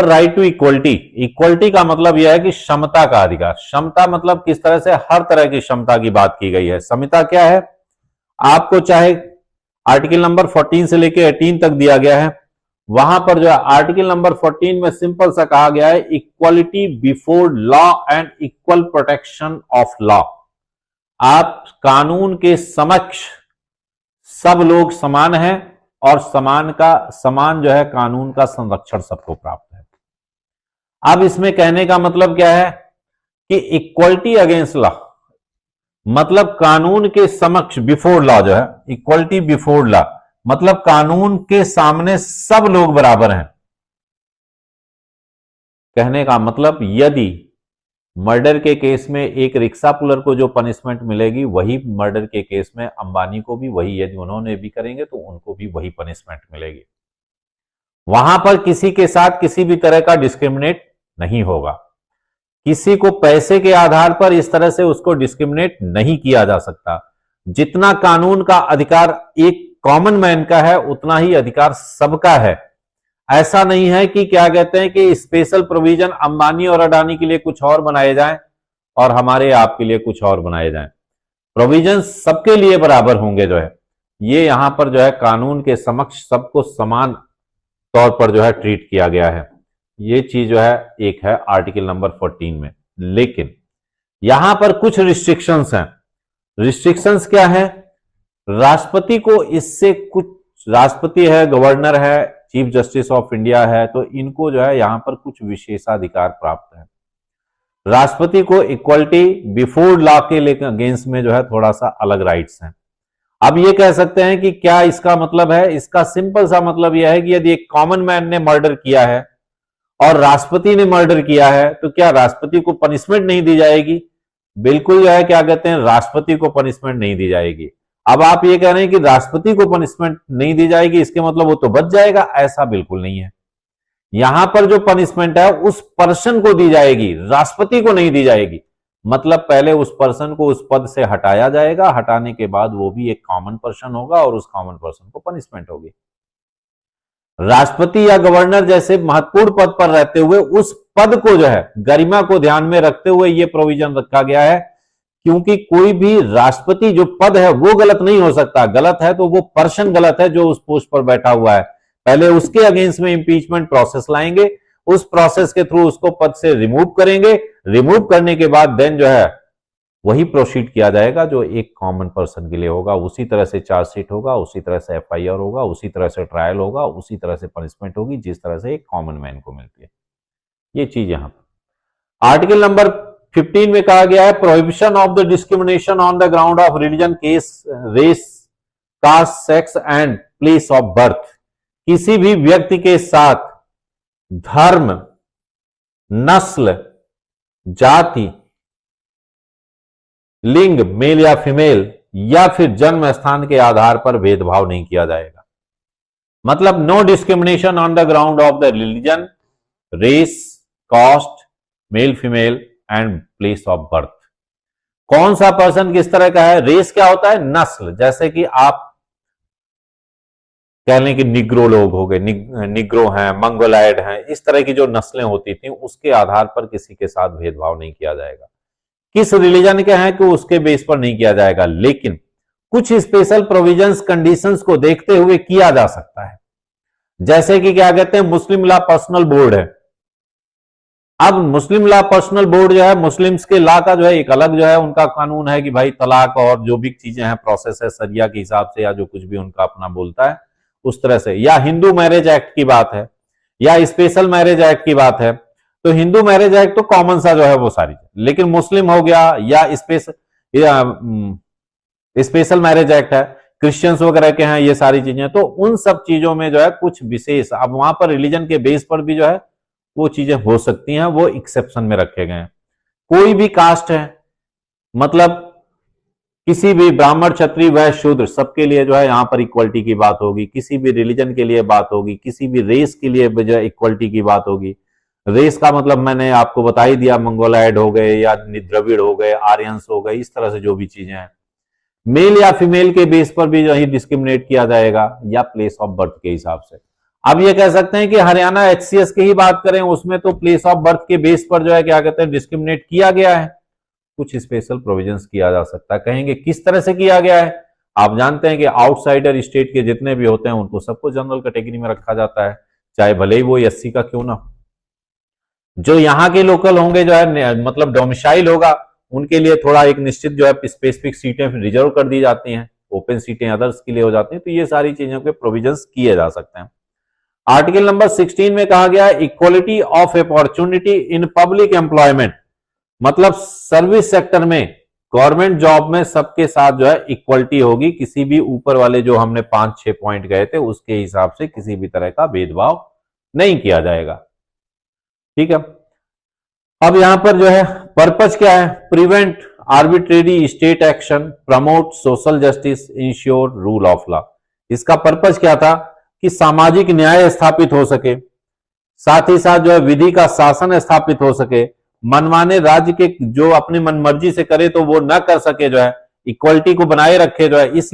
Right to equality. Equality का मतलब यह है कि समता का अधिकार। समता मतलब किस तरह से, हर तरह की क्षमता की बात की गई है। समता क्या है, आपको चाहे आर्टिकल नंबर 14 से लेकर 18 तक दिया गया है, वहां पर जो है आर्टिकल नंबर 14 में सिंपल सा कहा गया है equality before law and equal protection of law. आप कानून के समक्ष सब लोग समान हैं और समान जो है कानून का संरक्षण सबको प्राप्त है। अब इसमें कहने का मतलब क्या है कि इक्वलिटी अगेंस्ट लॉ मतलब कानून के समक्ष, बिफोर लॉ जो है, इक्वलिटी बिफोर लॉ मतलब कानून के सामने सब लोग बराबर हैं। कहने का मतलब यदि मर्डर के केस में एक रिक्शा पुलर को जो पनिशमेंट मिलेगी वही मर्डर के केस में अंबानी को भी वही, यदि उन्होंने भी करेंगे तो उनको भी वही पनिशमेंट मिलेगी। वहां पर किसी के साथ किसी भी तरह का डिस्क्रिमिनेट नहीं होगा। किसी को पैसे के आधार पर इस तरह से उसको डिस्क्रिमिनेट नहीं किया जा सकता। जितना कानून का अधिकार एक कॉमन मैन का है उतना ही अधिकार सबका है। ऐसा नहीं है कि क्या कहते हैं कि स्पेशल प्रोविजन अंबानी और अडानी के लिए कुछ और बनाए जाएं और हमारे आपके लिए कुछ और बनाए जाएं। प्रोविजन सबके लिए बराबर होंगे जो है, ये यहां पर जो है कानून के समक्ष सबको समान तौर पर जो है ट्रीट किया गया है। ये चीज जो है एक है आर्टिकल नंबर 14 में। लेकिन यहां पर कुछ रिस्ट्रिक्शंस हैं। रिस्ट्रिक्शंस क्या है, राष्ट्रपति को इससे कुछ, राष्ट्रपति है, गवर्नर है, चीफ जस्टिस ऑफ इंडिया है, तो इनको जो है यहां पर कुछ विशेषाधिकार प्राप्त है। राष्ट्रपति को इक्वलिटी बिफोर लॉ के अगेंस्ट में जो है थोड़ा सा अलग राइट्स हैं। अब ये कह सकते हैं कि क्या इसका मतलब है, इसका सिंपल सा मतलब यह है कि यदि एक कॉमन मैन ने मर्डर किया है और राष्ट्रपति ने मर्डर किया है तो क्या राष्ट्रपति को पनिशमेंट नहीं दी जाएगी? बिल्कुल जो है क्या कहते हैं, राष्ट्रपति को पनिशमेंट नहीं दी जाएगी। अब आप ये कह रहे हैं कि राष्ट्रपति को पनिशमेंट नहीं दी जाएगी, इसके मतलब वो तो बच जाएगा, ऐसा बिल्कुल नहीं है। यहां पर जो पनिशमेंट है उस पर्सन को दी जाएगी, राष्ट्रपति को नहीं दी जाएगी। मतलब पहले उस पर्सन को उस पद से हटाया जाएगा, हटाने के बाद वो भी एक कॉमन पर्सन होगा और उस कॉमन पर्सन को पनिशमेंट होगी। राष्ट्रपति या गवर्नर जैसे महत्वपूर्ण पद पर रहते हुए उस पद को जो है गरिमा को ध्यान में रखते हुए यह प्रोविजन रखा गया है, क्योंकि कोई भी राष्ट्रपति जो पद है वो गलत नहीं हो सकता। गलत है तो वो पर्सन गलत है जो उस पोस्ट पर बैठा हुआ है। पहले उसके अगेंस्ट में इंपीचमेंट प्रोसेस लाएंगे, उस प्रोसेस के थ्रू उसको पद से रिमूव करेंगे, रिमूव करने के बाद देन जो है वही प्रोसीड किया जाएगा जो एक कॉमन पर्सन के लिए होगा। उसी तरह से चार्जशीट होगा, उसी तरह से एफआईआर होगा, उसी तरह से ट्रायल होगा, उसी तरह से पनिशमेंट होगी जिस तरह से एक कॉमन मैन को मिलती है। ये चीज यहां पर आर्टिकल नंबर 15 में कहा गया है prohibition of the discrimination on the ground of religion, case, race, caste, sex and place of birth. किसी भी व्यक्ति के साथ धर्म, नस्ल, जाति, लिंग, मेल या फीमेल या फिर जन्म स्थान के आधार पर भेदभाव नहीं किया जाएगा। मतलब no discrimination on the ground of the religion, race, caste, male female and place of birth. कौन सा पर्सन किस तरह का है? रेस क्या होता है? नस्ल। जैसे कि आप कह लें कि निग्रो लोग हो गए, निग्रो हैं, मंगोलाइड हैं, इस तरह की जो नस्लें होती थी उसके आधार पर किसी के साथ भेदभाव नहीं किया जाएगा। किस रिलीजन के हैं कि उसके बेस पर नहीं किया जाएगा, लेकिन कुछ स्पेशल प्रोविजंस, कंडीशंस को देखते हुए किया जा सकता है। जैसे कि क्या कहते हैं, मुस्लिम लॉ पर्सनल बोर्ड है। अब मुस्लिम लॉ पर्सनल बोर्ड जो है, मुस्लिम्स के लॉ का जो है एक अलग जो है उनका कानून है कि भाई तलाक और जो भी चीजें हैं, प्रोसेस है सरिया के हिसाब से या जो कुछ भी उनका अपना बोलता है उस तरह से। या हिंदू मैरिज एक्ट की बात है या स्पेशल मैरिज एक्ट की बात है, तो हिंदू मैरिज एक्ट तो कॉमन सा जो है वो सारी, लेकिन मुस्लिम हो गया या स्पेशल मैरिज एक्ट है, क्रिश्चियंस वगैरह के हैं, ये सारी चीजें, तो उन सब चीजों में जो है कुछ विशेष, अब वहां पर रिलीजन के बेस पर भी जो है वो चीजें हो सकती हैं, वो एक्सेप्शन में रखे गए हैं। कोई भी कास्ट है, मतलब किसी भी ब्राह्मण, क्षत्रिय, वैश्य, शूद्र, सबके लिए जो है यहां पर इक्वलिटी की बात होगी। किसी भी रिलीजन के लिए बात होगी, किसी भी रेस के लिए जो है इक्वलिटी की बात होगी। रेस का मतलब मैंने आपको बता ही दिया, मंगोलाइड हो गए या द्रविड़ हो गए, आर्यंस हो गए, इस तरह से जो भी चीजें हैं। मेल या फीमेल के बेस पर भी जो है डिस्क्रिमिनेट किया जाएगा या प्लेस ऑफ बर्थ के हिसाब से। अब ये कह सकते हैं कि हरियाणा HCS की ही बात करें, उसमें तो प्लेस ऑफ बर्थ के बेस पर जो है क्या कहते हैं डिस्क्रिमिनेट किया गया है, कुछ स्पेशल प्रोविजंस किया जा सकता है। कहेंगे किस तरह से किया गया है? आप जानते हैं कि आउटसाइडर स्टेट के जितने भी होते हैं उनको सबको जनरल कैटेगरी में रखा जाता है, चाहे भले ही वो SC का क्यों ना। जो यहाँ के लोकल होंगे जो है मतलब डोमिसाइल होगा, उनके लिए थोड़ा एक निश्चित जो है स्पेसिफिक सीटें रिजर्व कर दी जाती हैं, ओपन सीटें अदर्स के लिए हो जाती हैं। तो ये सारी चीजों के प्रोविजंस किए जा सकते हैं। आर्टिकल नंबर 16 में कहा गया equality of opportunity in public employment, मतलब सर्विस सेक्टर में, गवर्नमेंट जॉब में सबके साथ जो है इक्वलिटी होगी, किसी भी ऊपर वाले जो हमने 5-6 पॉइंट गए थे उसके हिसाब से किसी भी तरह का भेदभाव नहीं किया जाएगा। ठीक है, अब यहां पर जो है पर्पस क्या है? Prevent arbitrary state action, promote social justice, ensure rule of law. इसका पर्पस क्या था कि सामाजिक न्याय स्थापित हो सके, साथ ही साथ जो है विधि का शासन स्थापित हो सके, मनमाने राज्य के जो अपनी मनमर्जी से करे तो वो न कर सके, जो है इक्वलिटी को बनाए रखे जो है, इसलिए